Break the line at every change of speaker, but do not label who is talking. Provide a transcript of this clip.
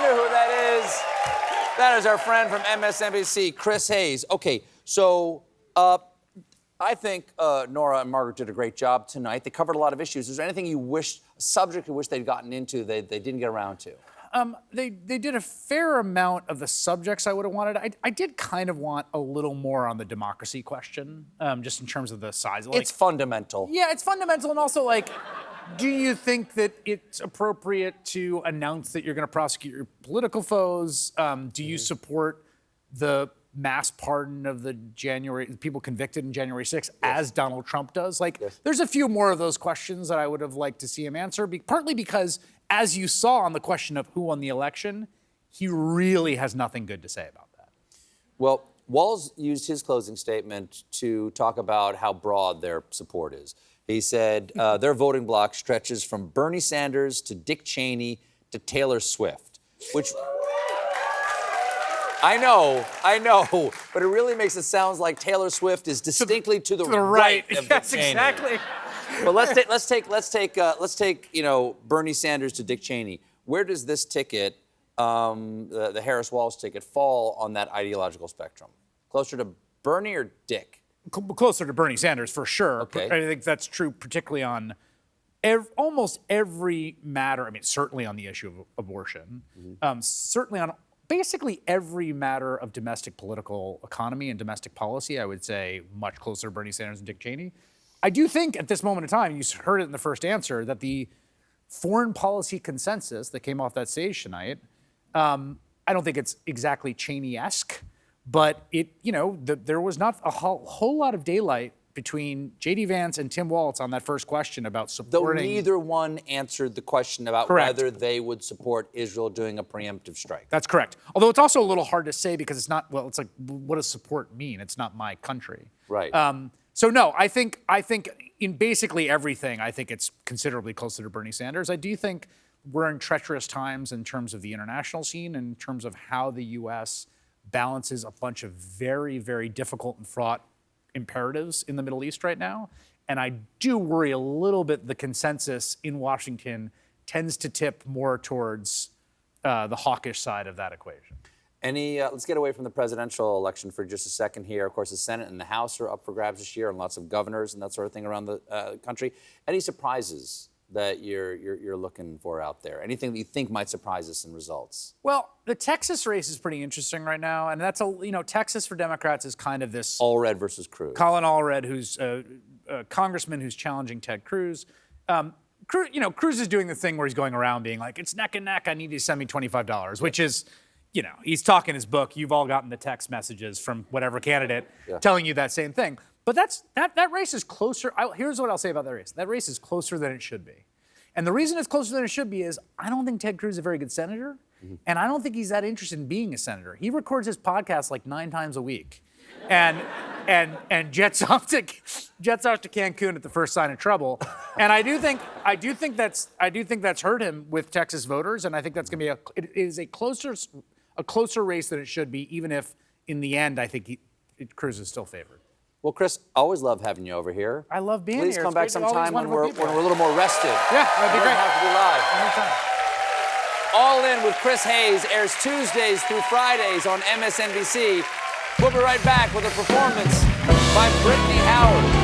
who that is. That is our friend from MSNBC, Chris Hayes. Okay, so I think Nora and Margaret did a great job tonight. They covered a lot of issues. Is there anything you wish, a subject you wish they'd gotten into they didn't get around to?
They did a fair amount of the subjects I would have wanted. I did kind of want a little more on the democracy question, just in terms of the size. Like,
it's fundamental.
Yeah, it's fundamental, and also, like, do you think that it's appropriate to announce that you're going to prosecute your political foes? Do you support the mass pardon of the people convicted in January 6th, as Donald Trump does? Like, there's a few more of those questions that I would have liked to see him answer, partly because, as you saw on the question of who won the election, he really has nothing good to say about that.
Well, Walz used his closing statement to talk about how broad their support is. He said their voting bloc stretches from Bernie Sanders to Dick Cheney to Taylor Swift, which I know, but it really makes it sound like Taylor Swift is distinctly to the right of Dick
Yes,
Cheney.
exactly.
But let's take Bernie Sanders to Dick Cheney. Where does this ticket, the Harris-Walz ticket, fall on that ideological spectrum? Closer to Bernie or Dick?
Closer to Bernie Sanders, for sure.
Okay.
I think that's true, particularly on almost every matter. I mean, certainly on the issue of abortion, certainly on basically every matter of domestic political economy and domestic policy. I would say much closer to Bernie Sanders and Dick Cheney. I do think at this moment in time, you heard it in the first answer, that the foreign policy consensus that came off that stage tonight, I don't think it's exactly Cheney-esque, but there was not a whole lot of daylight between J.D. Vance and Tim Walz on that first question about supporting.
Though neither one answered the question about whether they would support Israel doing a preemptive strike.
That's correct. Although it's also a little hard to say because it's not, well, it's like, what does support mean? It's not my country.
Right.
So no, I think in basically everything, I think it's considerably closer to Bernie Sanders. I do think we're in treacherous times in terms of the international scene, in terms of how the U.S. balances a bunch of very, very difficult and fraught imperatives in the Middle East right now. And I do worry a little bit the consensus in Washington tends to tip more towards the hawkish side of that equation.
Let's get away from the presidential election for just a second here. Of course, the Senate and the House are up for grabs this year, and lots of governors and that sort of thing around the country. Any surprises that you're looking for out there? Anything that you think might surprise us in results?
Well, the Texas race is pretty interesting right now, and that's Texas for Democrats is kind of this
Allred versus Cruz.
Colin Allred, who's a congressman who's challenging Ted Cruz. Cruz is doing the thing where he's going around being like, it's neck and neck. I need you to send me $25, which is, he's talking his book. You've all gotten the text messages from whatever candidate telling you that same thing. But that race is closer. Here's what I'll say about that race. That race is closer than it should be. And the reason it's closer than it should be is I don't think Ted Cruz is a very good senator, and I don't think he's that interested in being a senator. He records his podcast like 9 times a week, and jets off to Cancun at the first sign of trouble. And I do think that's hurt him with Texas voters, and I think that's going to be it is a closer race than it should be, even if in the end I think Cruz is still favored.
Well, Chris, always love having you over here.
I love being
here. Please come back sometime when we're a little more rested.
Yeah, that'd be great.
Have to be live.
Anytime.
All In with Chris Hayes airs Tuesdays through Fridays on MSNBC. We'll be right back with a performance by Brittany Howard.